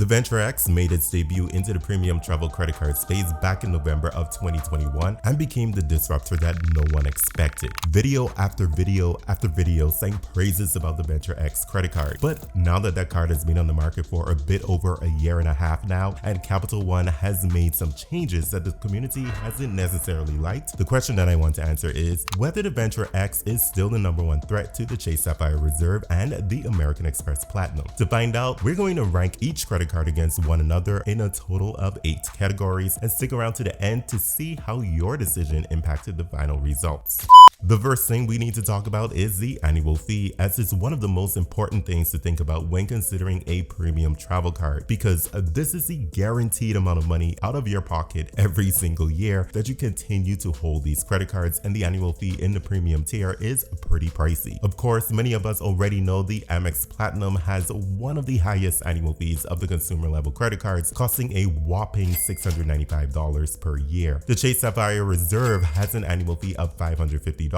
The Venture X made its debut into the premium travel credit card space back in November of 2021 and became the disruptor that no one expected. Video after video after video sang praises about the Venture X credit card. But now that that card has been on the market for a bit over a year and a half now, and Capital One has made some changes that the community hasn't necessarily liked, the question that I want to answer is whether the Venture X is still the #1 threat to the Chase Sapphire Reserve and the American Express Platinum. To find out, we're going to rank each credit card against one another in a total of 8 categories, and stick around to the end to see how your decision impacted the final results. The first thing we need to talk about is the annual fee, as it's one of the most important things to think about when considering a premium travel card, because this is the guaranteed amount of money out of your pocket every single year that you continue to hold these credit cards, and the annual fee in the premium tier is pretty pricey. Of course, many of us already know the Amex Platinum has one of the highest annual fees of the consumer level credit cards, costing a whopping $695 per year. The Chase Sapphire Reserve has an annual fee of $550,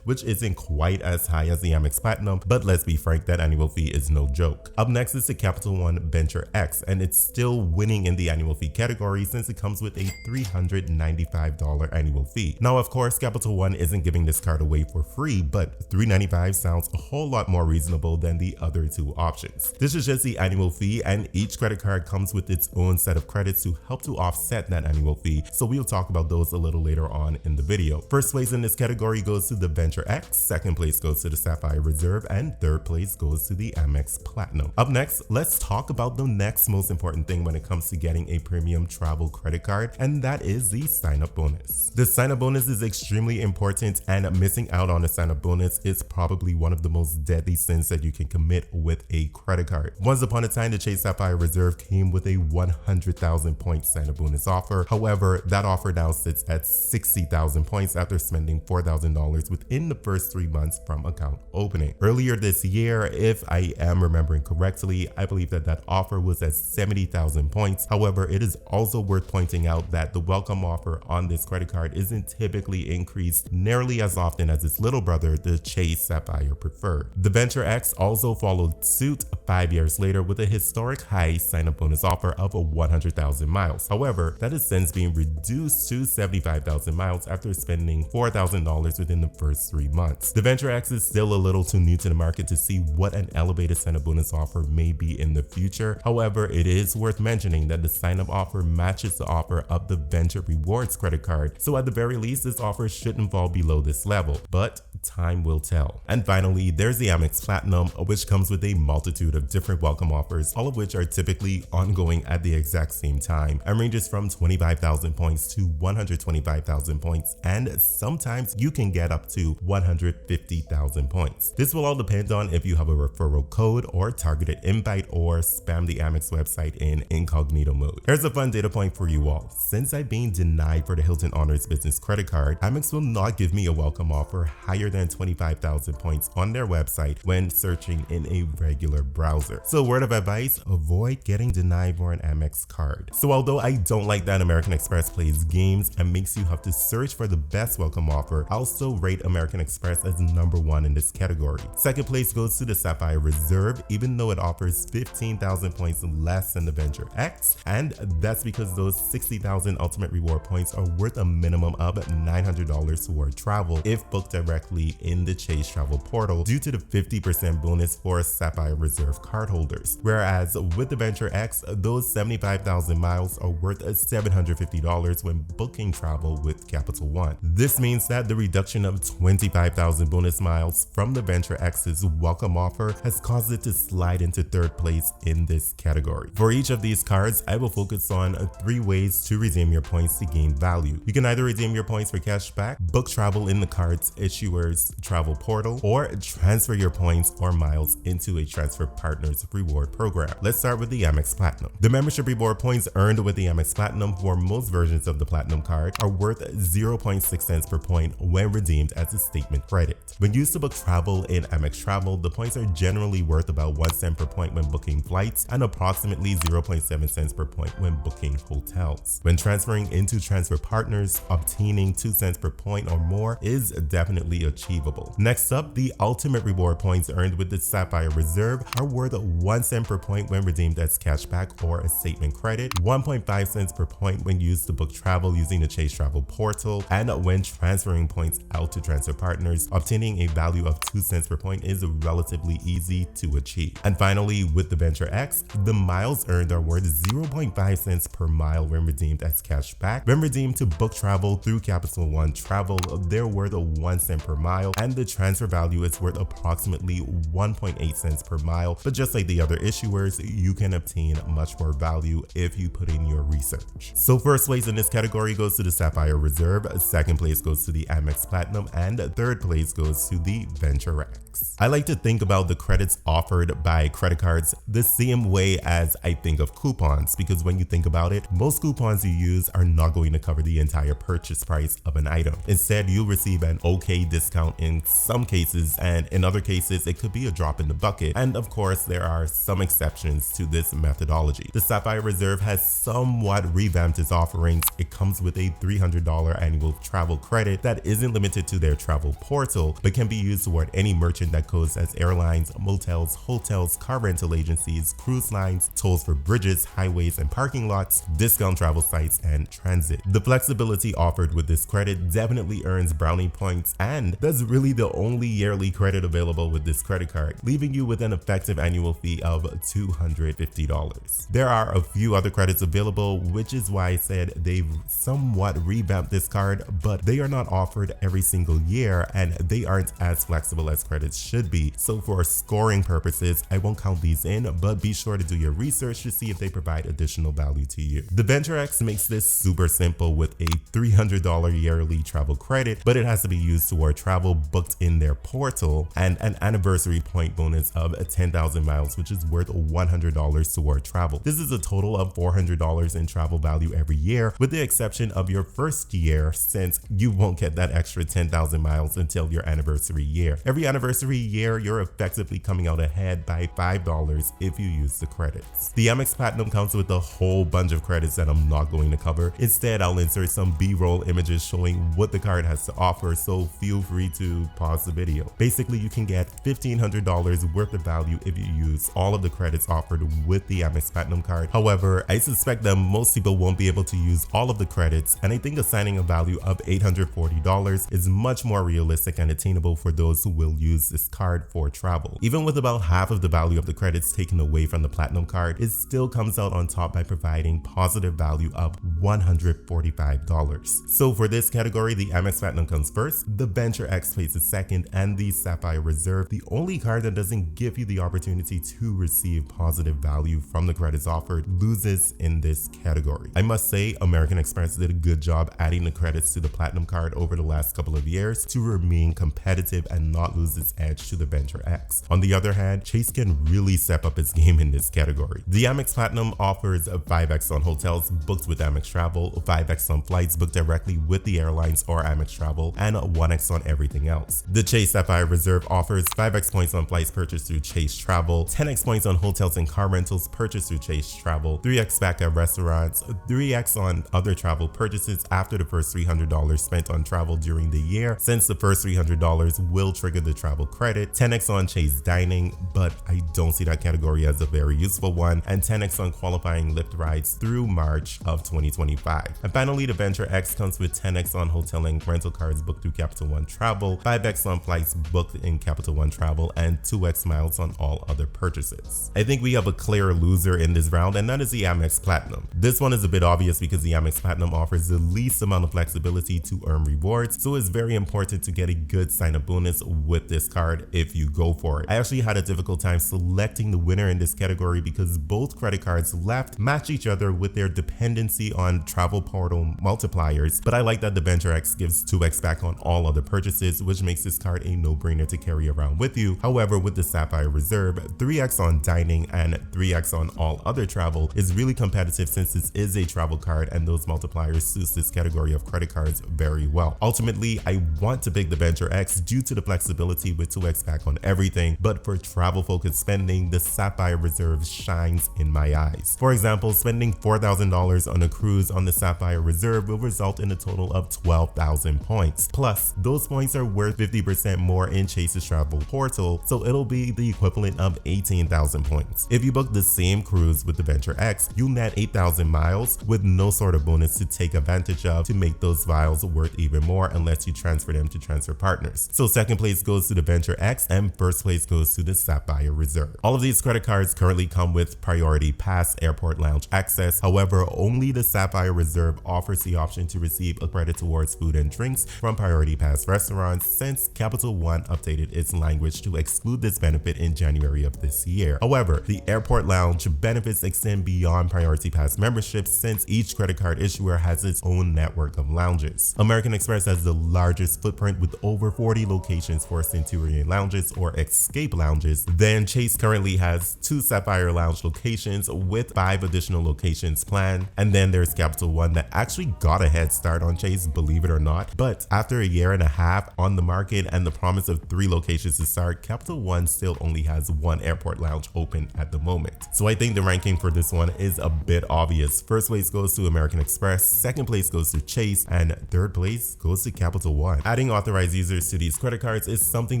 which isn't quite as high as the Amex Platinum, but let's be frank, that annual fee is no joke. Up next is the Capital One Venture X, and it's still winning in the annual fee category since it comes with a $395 annual fee. Now, of course, Capital One isn't giving this card away for free, but $395 sounds a whole lot more reasonable than the other two options. This is just the annual fee, and each credit card comes with its own set of credits to help to offset that annual fee, so we'll talk about those a little later on in the video. First place in this category goes to the Venture X, second place goes to the Sapphire Reserve, and third place goes to the Amex Platinum. Up next, let's talk about the next most important thing when it comes to getting a premium travel credit card, and that is the sign-up bonus. The sign-up bonus is extremely important, and missing out on a sign-up bonus is probably one of the most deadly sins that you can commit with a credit card. Once upon a time, the Chase Sapphire Reserve came with a 100,000 point sign-up bonus offer. However, that offer now sits at 60,000 points after spending $4,000 within the first 3 months from account opening. Earlier this year, if I am remembering correctly, I believe that that offer was at 70,000 points. However, it is also worth pointing out that the welcome offer on this credit card isn't typically increased nearly as often as its little brother, the Chase Sapphire Preferred. The Venture X also followed suit 5 years later with a historic high sign-up bonus offer of 100,000 miles. However, that has since been reduced to 75,000 miles after spending $4,000 within the first 3 months. The Venture X is still a little too new to the market to see what an elevated sign-up bonus offer may be in the future. However, it is worth mentioning that the sign-up offer matches the offer of the Venture Rewards credit card, so at the very least, this offer shouldn't fall below this level, but time will tell. And finally, there's the Amex Platinum, which comes with a multitude of different welcome offers, all of which are typically ongoing at the exact same time, and ranges from 25,000 points to 125,000 points, and sometimes you can get up to 150,000 points. This will all depend on if you have a referral code or targeted invite or spam the Amex website in incognito mode. Here's a fun data point for you all. Since I've been denied for the Hilton Honors Business Credit Card, Amex will not give me a welcome offer higher than 25,000 points on their website when searching in a regular browser. So word of advice, avoid getting denied for an Amex card. So although I don't like that American Express plays games and makes you have to search for the best welcome offer, I'll still rate American Express as #1 in this category. Second place goes to the Sapphire Reserve, even though it offers 15,000 points less than the Venture X, and that's because those 60,000 ultimate reward points are worth a minimum of $900 toward travel if booked directly in the Chase Travel portal due to the 50% bonus for Sapphire Reserve cardholders. Whereas with the Venture X, those 75,000 miles are worth $750 when booking travel with Capital One. This means that the reduction of 25,000 bonus miles from the Venture X's welcome offer has caused it to slide into third place in this category. For each of these cards, I will focus on 3 ways to redeem your points to gain value. You can either redeem your points for cash back, book travel in the card's issuer's travel portal, or transfer your points or miles into a transfer partner's reward program. Let's start with the Amex Platinum. The membership reward points earned with the Amex Platinum for most versions of the Platinum card are worth 0.6 cents per point when redeemed as a statement credit. When used to book travel in Amex Travel, the points are generally worth about 1 cent per point when booking flights and approximately 0.7 cents per point when booking hotels. When transferring into transfer partners, obtaining 2 cents per point or more is definitely a achievable. Next up, the ultimate reward points earned with the Sapphire Reserve are worth 1 cent per point when redeemed as cashback or a statement credit, 1.5 cents per point when used to book travel using the Chase Travel portal, and when transferring points out to transfer partners, obtaining a value of 2 cents per point is relatively easy to achieve. And finally, with the Venture X, the miles earned are worth 0.5 cents per mile when redeemed as cashback. When redeemed to book travel through Capital One Travel, they're worth 1 cent per mile, and the transfer value is worth approximately 1.8 cents per mile. But just like the other issuers, you can obtain much more value if you put in your research. So first place in this category goes to the Sapphire Reserve, second place goes to the Amex Platinum, and third place goes to the Venture X. I like to think about the credits offered by credit cards the same way as I think of coupons, because when you think about it, most coupons you use are not going to cover the entire purchase price of an item. Instead, you'll receive an okay discount in some cases, and in other cases, it could be a drop in the bucket. And of course, there are some exceptions to this methodology. The Sapphire Reserve has somewhat revamped its offerings. It comes with a $300 annual travel credit that isn't limited to their travel portal, but can be used toward any merchant that codes as airlines, motels, hotels, car rental agencies, cruise lines, tolls for bridges, highways and parking lots, discount travel sites, and transit. The flexibility offered with this credit definitely earns brownie points, and that's really the only yearly credit available with this credit card, leaving you with an effective annual fee of $250. There are a few other credits available, which is why I said they've somewhat revamped this card, but they are not offered every single year and they aren't as flexible as credits should be. So for scoring purposes, I won't count these in, but be sure to do your research to see if they provide additional value to you. The Venture X makes this super simple with a $300 yearly travel credit, but it has to be used toward travel booked in their portal, and an anniversary point bonus of 10,000 miles, which is worth $100 toward travel. This is a total of $400 in travel value every year, with the exception of your first year, since you won't get that extra 10,000 miles until your anniversary year. Every anniversary year, you're effectively coming out ahead by $5 if you use the credits. The Amex Platinum comes with a whole bunch of credits that I'm not going to cover. Instead, I'll insert some B-roll images showing what the card has to offer, so feel free to pause the video. Basically, you can get $1,500 worth of value if you use all of the credits offered with the Amex Platinum card. However, I suspect that most people won't be able to use all of the credits, and I think assigning a value of $840 is much more realistic and attainable for those who will use this card for travel. Even with about half of the value of the credits taken away from the Platinum card, it still comes out on top by providing positive value of $145. So for this category, the Amex Platinum comes first, the Venture X places second, and the Sapphire Reserve, the only card that doesn't give you the opportunity to receive positive value from the credits offered, loses in this category. I must say, American Express did a good job adding the credits to the Platinum card over the last couple of years to remain competitive and not lose its edge to the Venture X. On the other hand, Chase can really step up its game in this category. The Amex Platinum offers a 5x on hotels booked with Amex Travel, 5x on flights booked directly with the airlines or Amex Travel, and 1x on everything else. The Chase Sapphire Reserve offers 5x points on flights purchased through Chase Travel, 10x points on hotels and car rentals purchased through Chase Travel, 3x back at restaurants, 3x on other travel purchases after the first $300 spent on travel during the year, since the first $300 will trigger the travel credit, 10x on Chase dining, but I don't see that category as a very useful one, and 10x on qualifying Lyft rides through March of 2025. And finally, the Venture X comes with 10x on hotel and rental cars booked through Capital One Travel, 5x on flights booked in Capital One Travel, and 2x miles on all other purchases. I think we have a clear loser in this round, and that is the Amex Platinum. This one is a bit obvious because the Amex Platinum offers the least amount of flexibility to earn rewards, so it's very important to get a good sign-up bonus with this card if you go for it. I actually had a difficult time selecting the winner in this category because both credit cards left match each other with their dependency on travel portal multipliers, but I like that the Venture X gives 2x back on all other purchases, which makes this card a no-brainer to carry around with you. However, with the Sapphire Reserve, 3x on dining and 3x on all other travel is really competitive since this is a travel card and those multipliers suits this category of credit cards very well. Ultimately, I want to pick the Venture X due to the flexibility with 2x back on everything, but for travel-focused spending, the Sapphire Reserve shines in my eyes. For example, spending $4,000 on a cruise on the Sapphire Reserve will result in a total of 12,000 points. Plus, those points points are worth 50% more in Chase's travel portal, so it'll be the equivalent of 18,000 points. If you book the same cruise with the Venture X, you'll net 8,000 miles with no sort of bonus to take advantage of to make those miles worth even more unless you transfer them to transfer partners. So second place goes to the Venture X and first place goes to the Sapphire Reserve. All of these credit cards currently come with Priority Pass airport lounge access. However, only the Sapphire Reserve offers the option to receive a credit towards food and drinks from Priority Pass restaurants since Capital One updated its language to exclude this benefit in January of this year. However, the airport lounge benefits extend beyond Priority Pass memberships since each credit card issuer has its own network of lounges. American Express has the largest footprint with over 40 locations for Centurion lounges or Escape lounges. Then Chase currently has 2 Sapphire Lounge locations with 5 additional locations planned. And then there's Capital One that actually got a head start on Chase, believe it or not. But after a year and a half on the market and the promise of 3 locations to start, Capital One still only has 1 airport lounge open at the moment. So I think the ranking for this one is a bit obvious. First place goes to American Express, second place goes to Chase, and third place goes to Capital One. Adding authorized users to these credit cards is something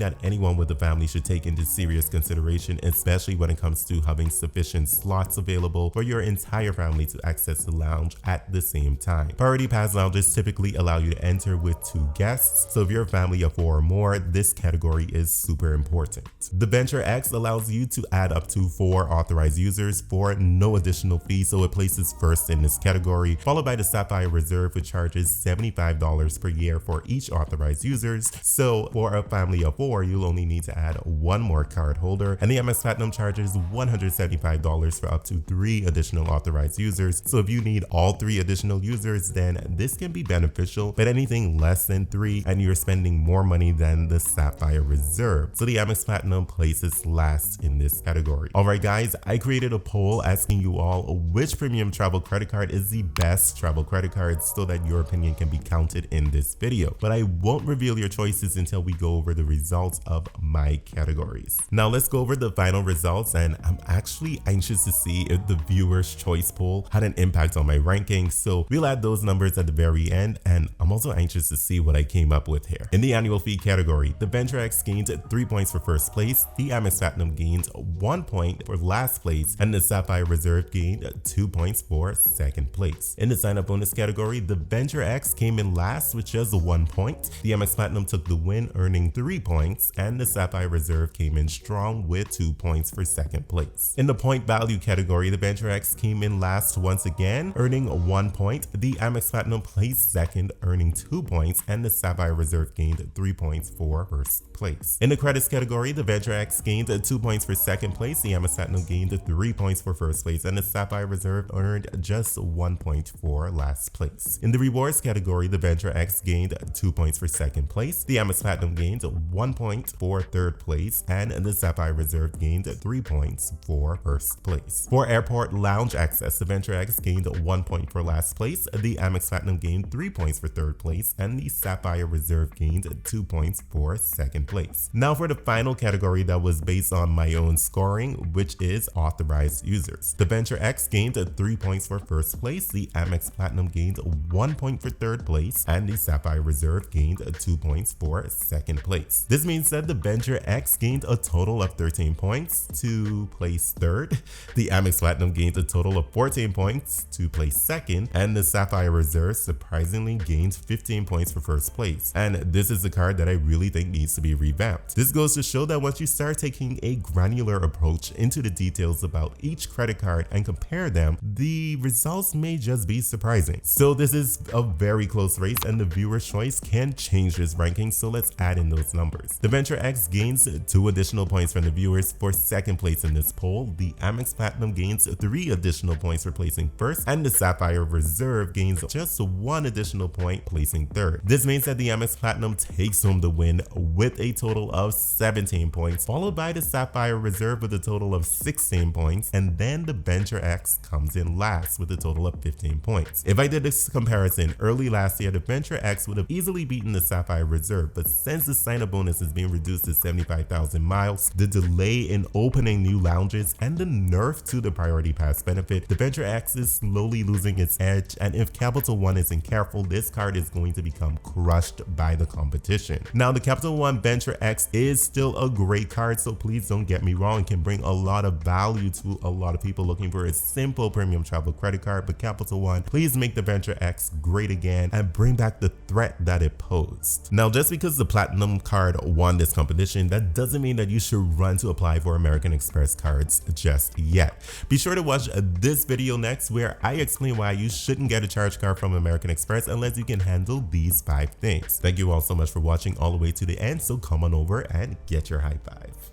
that anyone with a family should take into serious consideration, especially when it comes to having sufficient slots available for your entire family to access the lounge at the same time. Priority Pass lounges typically allow you to enter with 2 guests, so if you're a family of 4 or more, this category is super important. The Venture X allows you to add up to 4 authorized users for no additional fee, so it places first in this category, followed by the Sapphire Reserve, which charges $75 per year for each authorized users. So for a family of 4, you'll only need to add 1 more card holder, and the Amex Platinum charges $175 for up to 3 additional authorized users. So if you need all 3 additional users, then this can be beneficial, but anything less than 3 and you're spending more money than the Sapphire Reserve. So the Amex Platinum places last in this category. Alright guys, I created a poll asking you all which premium travel credit card is the best travel credit card so that your opinion can be counted in this video. But I won't reveal your choices until we go over the results of my categories. Now let's go over the final results, and I'm actually anxious to see if the viewers' choice poll had an impact on my ranking, so we'll add those numbers at the very end, and I'm also anxious to see what I came up with here. In the annual fee category, the Venture X gained 3 points for first place, the Amex Platinum gained 1 point for last place, and the Sapphire Reserve gained 2 points for second place. In the sign-up bonus category, the Venture X came in last with just 1 point, the Amex Platinum took the win earning 3 points, and the Sapphire Reserve came in strong with 2 points for second place. In the point value category, the Venture X came in last once again, earning 1 point, the Amex Platinum placed second earning 2 points, and the Sapphire Reserve gained 3 points for first place. In the credits category, the Venture X gained 2 points for second place, the Amex Platinum gained 3 points for first place, and the Sapphire Reserve earned just 1 point for last place. In the rewards category, the Venture X gained 2 points for second place, the Amex Platinum gained 1 point for third place, and the Sapphire Reserve gained 3 points for first place. For airport lounge access, the Venture X gained 1 point for last place, the Amex Platinum gained 3 points for third place, and the Sapphire Reserve gained 2 points for second place. Now for the final category that was based on my own scoring, which is authorized users. The Venture X gained 3 points for first place, the Amex Platinum gained 1 point for third place, and the Sapphire Reserve gained 2 points for second place. This means that the Venture X gained a total of 13 points to place third, the Amex Platinum gained a total of 14 points to place second, and the Sapphire Reserve surprisingly gained 15 points for first place. And this is the card that I really think needs to be revamped. This goes to show that once you start taking a granular approach into the details about each credit card and compare them, the results may just be surprising. So this is a very close race, and the viewer's choice can change this ranking, so let's add in those numbers. The Venture X gains 2 additional points from the viewers for second place in this poll, the Amex Platinum gains 3 additional points for placing first, and the Sapphire Reserve gains just 1 additional point placing third. This means that the Amex Platinum takes home the win with a total of 17 points, followed by the Sapphire Reserve with a total of 16 points, and then the Venture X comes in last with a total of 15 points. If I did this comparison early last year, the Venture X would have easily beaten the Sapphire Reserve, but since the sign-up bonus is being reduced to 75,000 miles, the delay in opening new lounges, and the nerf to the Priority Pass benefit, the Venture X is slowly losing its edge, and if Capital One isn't careful, this card is going to become crushed by the competition. Now, the Capital One Venture X is still a great card, so please don't get me wrong. It can bring a lot of value to a lot of people looking for a simple premium travel credit card, but Capital One, please make the Venture X great again and bring back the threat that it posed. Now, just because the Platinum card won this competition, that doesn't mean that you should run to apply for American Express cards just yet. Be sure to watch this video next where I explain why you shouldn't get a charge card from American Express unless you can handle these 5 things. Thank you all so much for watching all the way to the end, so come on over and get your high five.